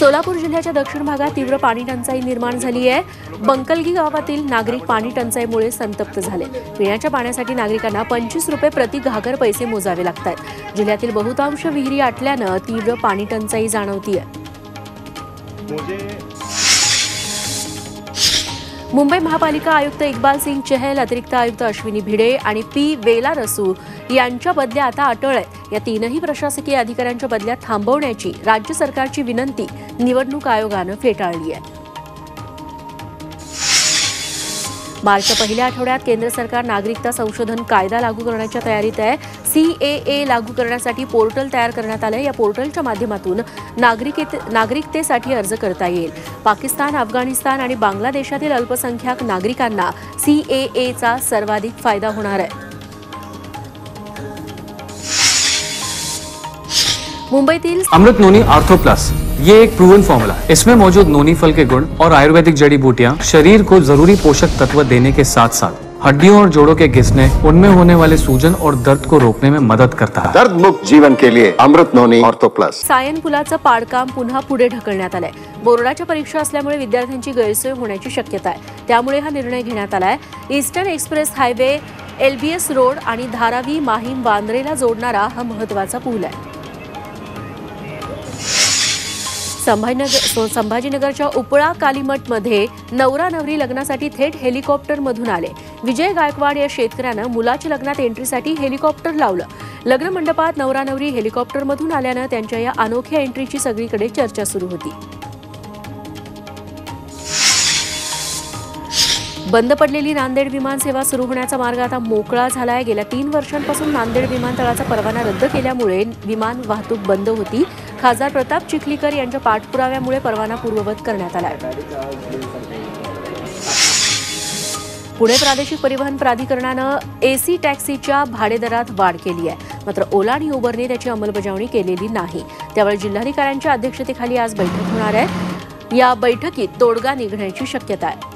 सोलापूर जिल्ह्याच्या दक्षिण भागात तीव्र पाणी टंचाई निर्माण झाली आहे। बंकलगी गावातील नागरिक पाणी टंचाईमुळे संतप्त झाले। पिण्याच्या पाण्यासाठी नागरिकांना 25 रुपये प्रति घागर पैसे मोजावे लागतात। जिल्ह्यातील बहुतांश विहिरी आटल्याने तीव्र पाणी टंचाई जाणवतीये। मुंबई महापालिका आयुक्त इक्बाल सिंग चहल, अतिरिक्त आयुक्त अश्विनी भिडे आणि पी वेला रसू यांच्या बदल्या आता अटळ आहेत। या तीनही प्रशासकीय अधिकाऱ्यांच्या बदल्या थांबवण्याची राज्य सरकारची विनंती निवडणूक आयोगाने फेटाळली आहे। मार्चच्या पहिल्या आठवड्यात केंद्र सरकार नागरिकता संशोधन कायदा लागू करण्याच्या तयारीत आहे। CAA लागू करण्यासाठी पोर्टल तयार करण्यात आले। या पोर्टलच्या माध्यमातून नागरिकतेसाठी अर्ज करता येईल। पाकिस्तान, अफगाणिस्तान आणि बांगलादेशातील अल्पसंख्याक नागरिकांना CAAचा सर्वाधिक फायदा होणार आहे। मुंबईतील अमृत नोनी आर्थो प्लस ये एक प्रूवन फॉर्मूला है। इसमें मौजूद नोनी फल के गुण और आयुर्वेदिक जड़ी बूटियां शरीर को जरूरी पोषक तत्व देने के साथ साथ हड्डियों और जोड़ों के घिसने, उनमें होने वाले सूजन और दर्द को रोकने में मदद करता है। दर्द मुक्त जीवन के लिए अमृत नोनी आर्थो प्लस। सायन पुलाचं पाडकाम पुन्हा पुढे ढकलण्यात आलंय। बोर्डाच्या परीक्षा असल्यामुळे विद्यार्थ्यांची गैरसोय होण्याची शक्यता आहे। त्यामुळे हा निर्णय घेण्यात आलाय। Eastern express highway, LBS road आणि धारावी माहीम वांद्रेला जोडणारा हा महत्त्वाचा पूल आहे। संभाजीनगरच्या उपळा कालीमठमध्ये नवरा नवरी लग्नासाठी थेट हेलिकॉप्टरमधून आले। विजय गायकवाड या शेतकऱ्यानं मुलाच्या लग्नात एंट्रीसाठी हेलिकॉप्टर लावलं। लग्न मंडपात नवरा नवरी हेलिकॉप्टरमधून आल्यानं त्यांच्या या अनोख्या एंट्रीची सगळीकडे चर्चा सुरू होती। बंद पडलेली नांदेड विमानसेवा सुरू होण्याचा मार्ग आता मोकळा झालाय। गेल्या 3 वर्षांपासून नांदेड विमानतळाचा परवाना रद्द केल्यामुळे विमान वाहतूक बंद होती। खासदार प्रताप चिखलीकर यांच्या पाठपुराव्यामुळे परवाना पूर्ववत करण्यात आलाय। पुणे प्रादेशिक परिवहन प्राधिकरणानं AC टॅक्सीच्या भाडेदरात वाढ केली आहे। मात्र ओला आणि उबरने त्याची अंमलबजावणी केलेली नाही। त्यामुळे जिल्हाधिकाऱ्यांच्या अध्यक्षतेखाली आज बैठक होणार आहे। या बैठकीत तोडगा निघण्याची शक्यता आहे।